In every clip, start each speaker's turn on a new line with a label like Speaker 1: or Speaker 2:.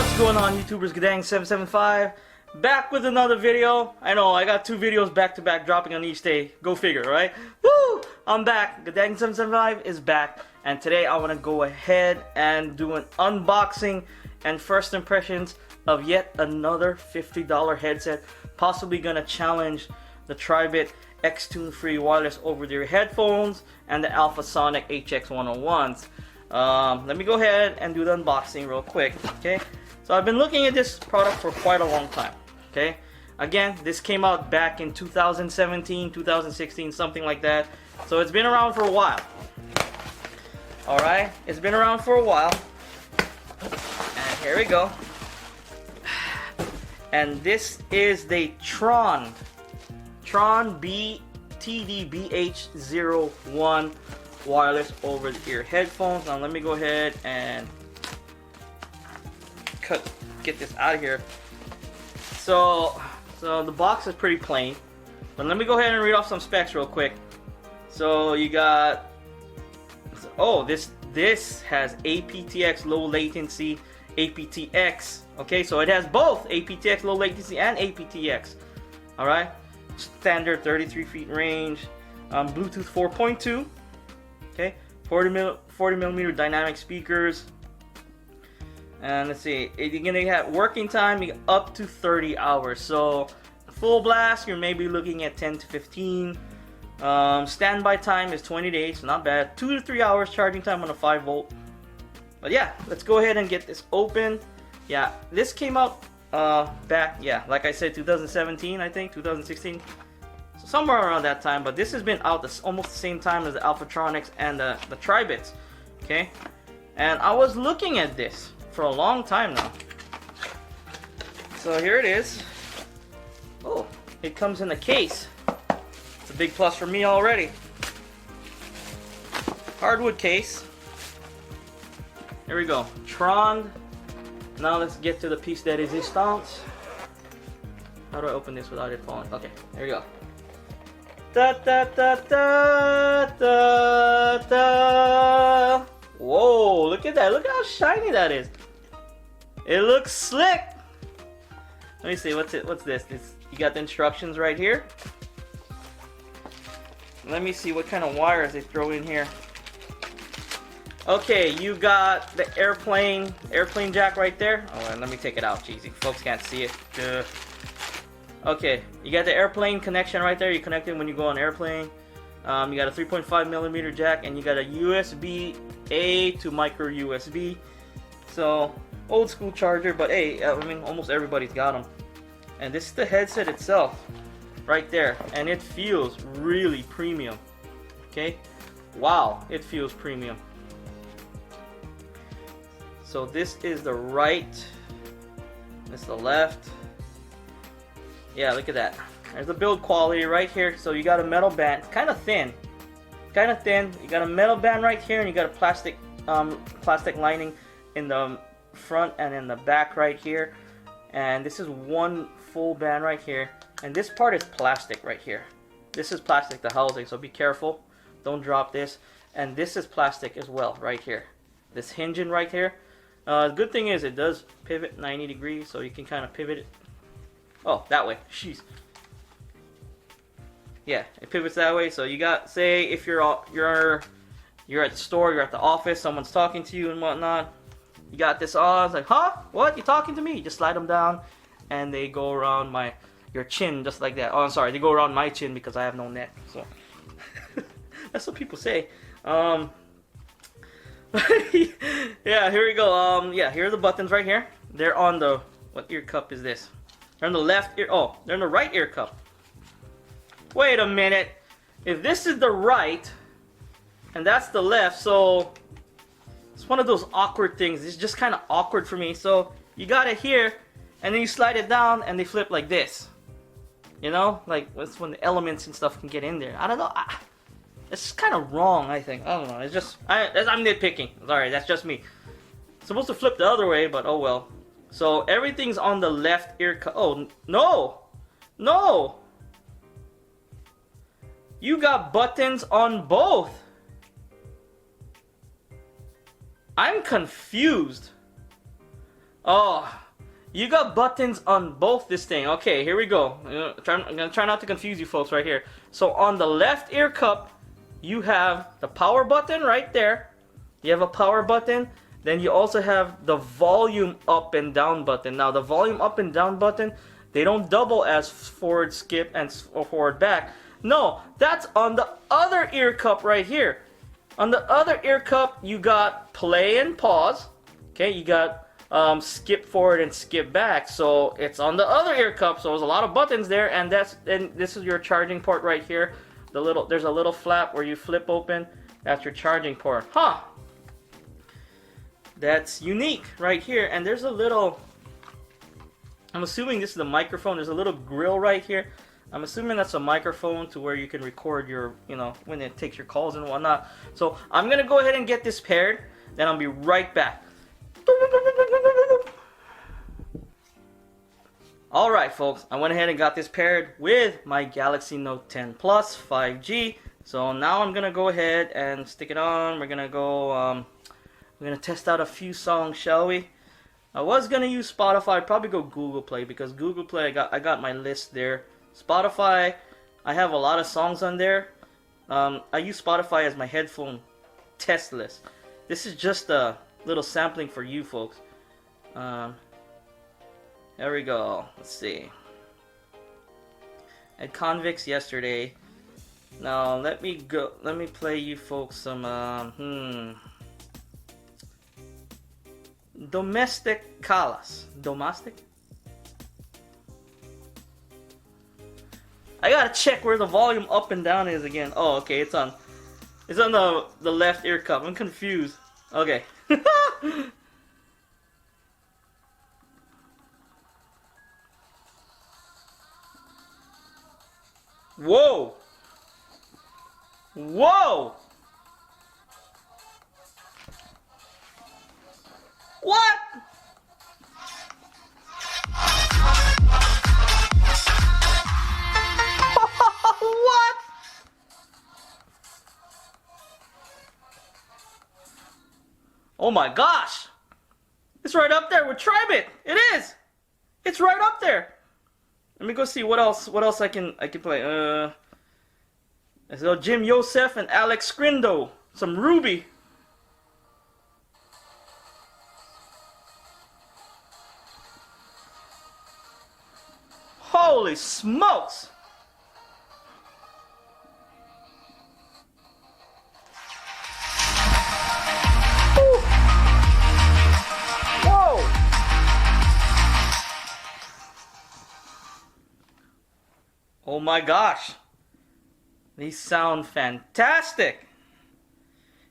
Speaker 1: What's going on, YouTubers? Guddang 775 back with another video. I know I got two videos back to back dropping on each day. Go figure, right? Woo! I'm back. Guddang 775 is back, and today I want to go ahead and do an unboxing and first impressions of yet another $50 headset, possibly gonna challenge the Tribit X-Tune free wireless over-the-ear headphones and the Alphasonic HX101s. Let me go ahead and do the unboxing real quick, okay? So I've been looking at this product for quite a long time, okay? Again, this came out back in 2017, 2016, something like that. So it's been around for a while. Alright, it's been around for a while. And here we go. And this is the Trond BH-01 wireless over-the-ear headphones. Now let me go ahead and get this out of here. So the box is pretty plain, but let me go ahead and read off some specs real quick. So you got, oh, this has aptX low latency, aptX. Okay, so it has both aptX low latency and aptX. All right, standard 33 feet range, Bluetooth 4.2. Okay, 40 millimeter dynamic speakers. And let's see, you're gonna have working time up to 30 hours. So full blast, you're maybe looking at 10 to 15. Standby time is 20 days, not bad. 2 to 3 hours charging time on a 5 volt. But yeah, let's go ahead and get this open. Yeah, this came out back, yeah, like I said, 2017, I think, 2016. So somewhere around that time, but this has been out almost the same time as the Alphatronics and the Tribits, okay? And I was looking at this for a long time now. So here it is. Oh, it comes in a case. It's a big plus for me already. Hardwood case. Here we go. Trond. Now let's get to the piece de resistance. How do I open this without it falling? Okay, here we go. Da da da da da da. Whoa, look at that. Look how shiny that is. It looks slick. Let me see, what's this? You got the instructions right here. Let me see what kind of wires they throw in here. Okay, you got the airplane jack right there. Oh, and let me take it out. Jeez, you folks can't see it. Okay, you got the airplane connection right there. You connect it when you go on airplane. You got a 3.5 millimeter jack, and you got a USB-A to micro USB. So old school charger, but hey, I mean, almost everybody's got them. And this is the headset itself, right there, and it feels really premium. Okay, wow, it feels premium. So this is the right, this is the left. Yeah, look at that. There's the build quality right here. So you got a metal band, kind of thin. You got a metal band right here, and you got a plastic lining in the front and in the back right here. And this is one full band right here. And this part is plastic right here. This is plastic, the housing. So be careful, don't drop this. And this is plastic as well right here. This hinging right here. Good thing is it does pivot 90 degrees, so you can kind of pivot it. Oh, that way. Jeez. Yeah, it pivots that way. So you got, say, if you're at the store, you're at the office, someone's talking to you and whatnot. You got this on. It's like, huh? What? You talking to me? You just slide them down, and they go around your chin just like that. Oh, I'm sorry. They go around my chin because I have no neck. So that's what people say. Yeah, here we go. Yeah, here are the buttons right here. They're on the, what ear cup is this? They're on the left ear. Oh, they're in the right ear cup. Wait a minute. If this is the right and that's the left, so it's one of those awkward things. It's just kind of awkward for me. So you got it here, and then you slide it down, and they flip like this. You know, like that's when the elements and stuff can get in there. I don't know. It's kind of wrong, I think. I don't know. It's just I'm nitpicking. Sorry, that's just me. It's supposed to flip the other way, but oh well. So everything's on the left ear cup. Oh no, no! You got buttons on both. I'm confused. Oh, you got buttons on both this thing. Okay, here we go. I'm gonna try not to confuse you folks right here. So on the left ear cup, you have the power button right there. You have a power button. Then you also have the volume up and down button. Now the volume up and down button, they don't double as forward skip and forward back. No, that's on the other ear cup right here. On the other ear cup, you got play and pause. Okay, you got skip forward and skip back. So it's on the other ear cup. So there's a lot of buttons there, and this is your charging port right here. There's a little flap where you flip open. That's your charging port. Huh. That's unique right here. And there's a little, I'm assuming this is the microphone. There's a little grill right here. I'm assuming that's a microphone to where you can record your, when it takes your calls and whatnot. So I'm going to go ahead and get this paired. Then I'll be right back. Alright folks, I went ahead and got this paired with my Galaxy Note 10 Plus 5G. So now I'm going to go ahead and stick it on. We're going to go, we're going to test out a few songs, shall we? I was going to use Spotify. I'd probably go Google Play, because Google Play, I got my list there. Spotify, I have a lot of songs on there. I use Spotify as my headphone test list. This is just a little sampling for you folks. There we go. Let's see. I had Convicts yesterday. Now let me play you folks some Domestic Calas. Domestic? I gotta check where the volume up and down is again. Oh, okay, it's on the left ear cup. I'm confused. Okay. Whoa! Whoa! What? What? Oh my gosh! It's right up there with Tribit. It is. It's right up there. Let me go see what else I can play. So Jim Yosef and Alex Scrindo. Some Ruby. Holy smokes! Woo. Whoa! Oh my gosh! These sound fantastic!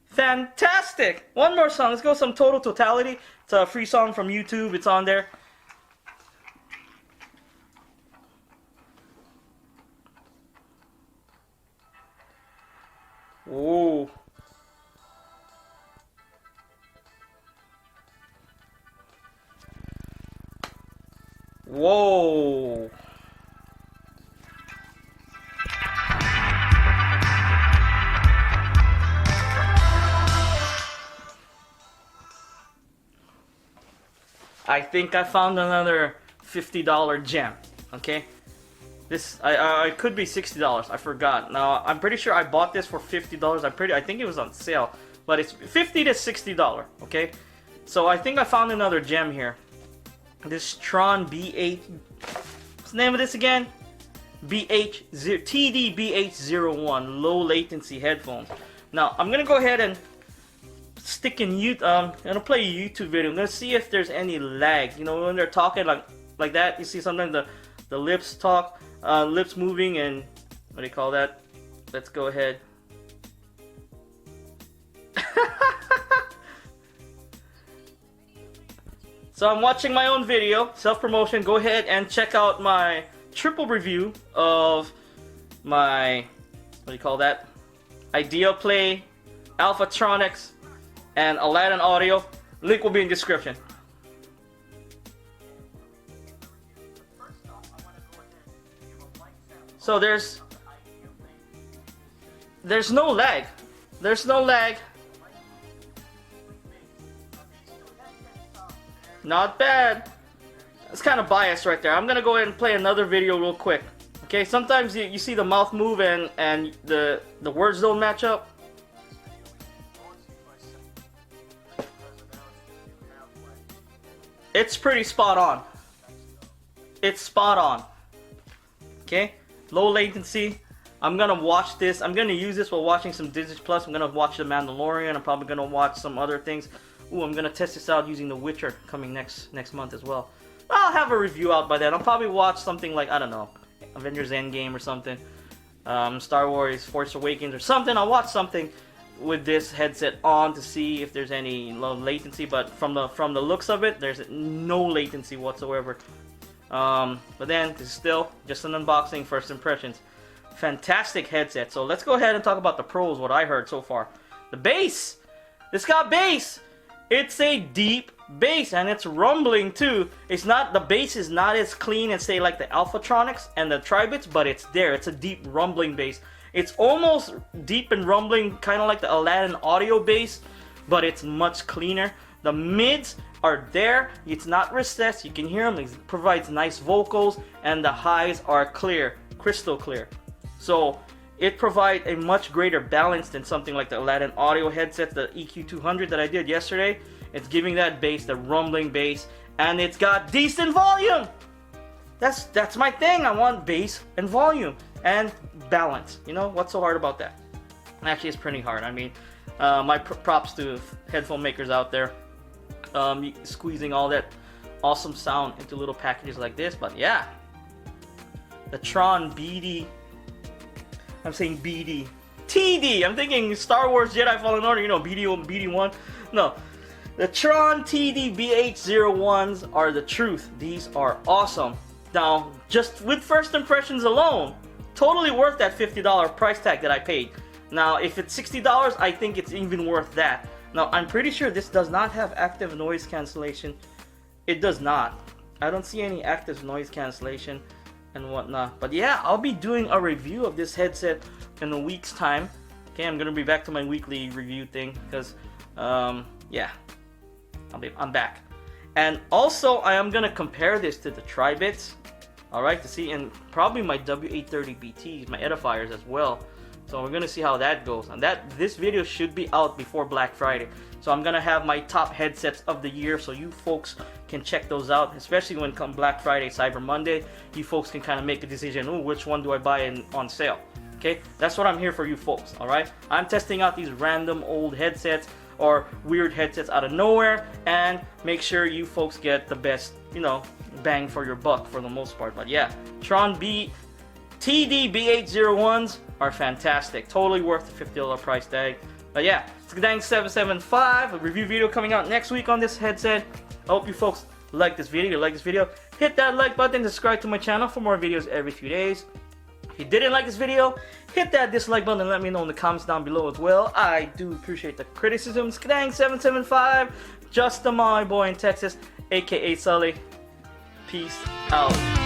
Speaker 1: Fantastic! One more song. Let's go some Total Totality. It's a free song from YouTube. It's on there. Whoa. Whoa. I think I found another $50 gem. Okay? This I could be $60. I forgot. Now I'm pretty sure I bought this for $50. I think it was on sale, but it's $50 to $60. Okay, so I think I found another gem here. This Trond BH. What's the name of this again? TD BH-01 low latency headphones. Now I'm gonna go ahead and stick in I'm gonna play a YouTube video. I'm gonna see if there's any lag. You know, when they're talking like that, you see sometimes the lips talk. Lips moving and what do you call that? Let's go ahead. So I'm watching my own video, self-promotion. Go ahead and check out my triple review of my, what do you call that? Idea Play, Alphatronics, and Aladdin Audio. Link will be in description. So there's no lag. There's no lag. Not bad. It's kind of biased right there. I'm gonna go ahead and play another video real quick. Okay, sometimes you see the mouth move and the words don't match up. It's pretty spot on. It's spot on. Okay, low latency. I'm gonna watch this. I'm gonna use this while watching some Disney Plus. I'm gonna watch The Mandalorian. I'm probably gonna watch some other things. Ooh, I'm gonna test this out using The Witcher coming next month as well. I'll have a review out by then. I'll probably watch something like, I don't know, Avengers Endgame or something, Star Wars Force Awakens or something. I'll watch something with this headset on to see if there's any low latency. But from the looks of it, there's no latency whatsoever. But then this is still just an unboxing, first impressions. Fantastic headset. So let's go ahead and talk about the pros, what I heard so far. The bass. It's got bass. It's a deep bass and it's rumbling too. It's not, the bass is not as clean as say like the Alphatronics and the Tribits, but it's there. It's a deep rumbling bass. It's almost deep and rumbling, kind of like the Aladdin audio bass, but it's much cleaner. The mids are there. It's not recessed. You can hear them. It provides nice vocals, and the highs are clear, crystal clear. So it provides a much greater balance than something like the Aladdin audio headset, the EQ200 that I did yesterday. It's giving that bass, the rumbling bass, and it's got decent volume. That's my thing. I want bass and volume and balance. You know, what's so hard about that? Actually, it's pretty hard. I mean, my props to headphone makers out there, squeezing all that awesome sound into little packages like this. But yeah, the Trond BD. I'm saying BD. TD! I'm thinking Star Wars Jedi Fallen Order, you know, BD1. No. The Trond TD BH-01s are the truth. These are awesome. Now, just with first impressions alone, totally worth that $50 price tag that I paid. Now, if it's $60, I think it's even worth that. Now, I'm pretty sure this does not have active noise cancellation. It does not. I don't see any active noise cancellation and whatnot. But yeah, I'll be doing a review of this headset in a week's time. Okay, I'm gonna be back to my weekly review thing because yeah, I'm back. And also I am gonna compare this to the Tribits, alright, to see, and probably my W830BTs, my edifiers as well. So we're gonna see how that goes. And this video should be out before Black Friday. So I'm gonna have my top headsets of the year, so you folks can check those out, especially when come Black Friday, Cyber Monday. You folks can kind of make a decision, oh, which one do I buy on sale? Okay, that's what I'm here for, you folks. All right, I'm testing out these random old headsets or weird headsets out of nowhere, and make sure you folks get the best, you know, bang for your buck for the most part. But yeah, Trond TD BH-01s are fantastic, totally worth the $50 price tag. But yeah, it's Guddang 775, a review video coming out next week on this headset. I hope you folks like this video. Hit that like button, subscribe to my channel for more videos every few days. If you didn't like this video, hit that dislike button and let me know in the comments down below as well. I do appreciate the criticism. It's Guddang 775, just a my boy in Texas, aka Sully. Peace out.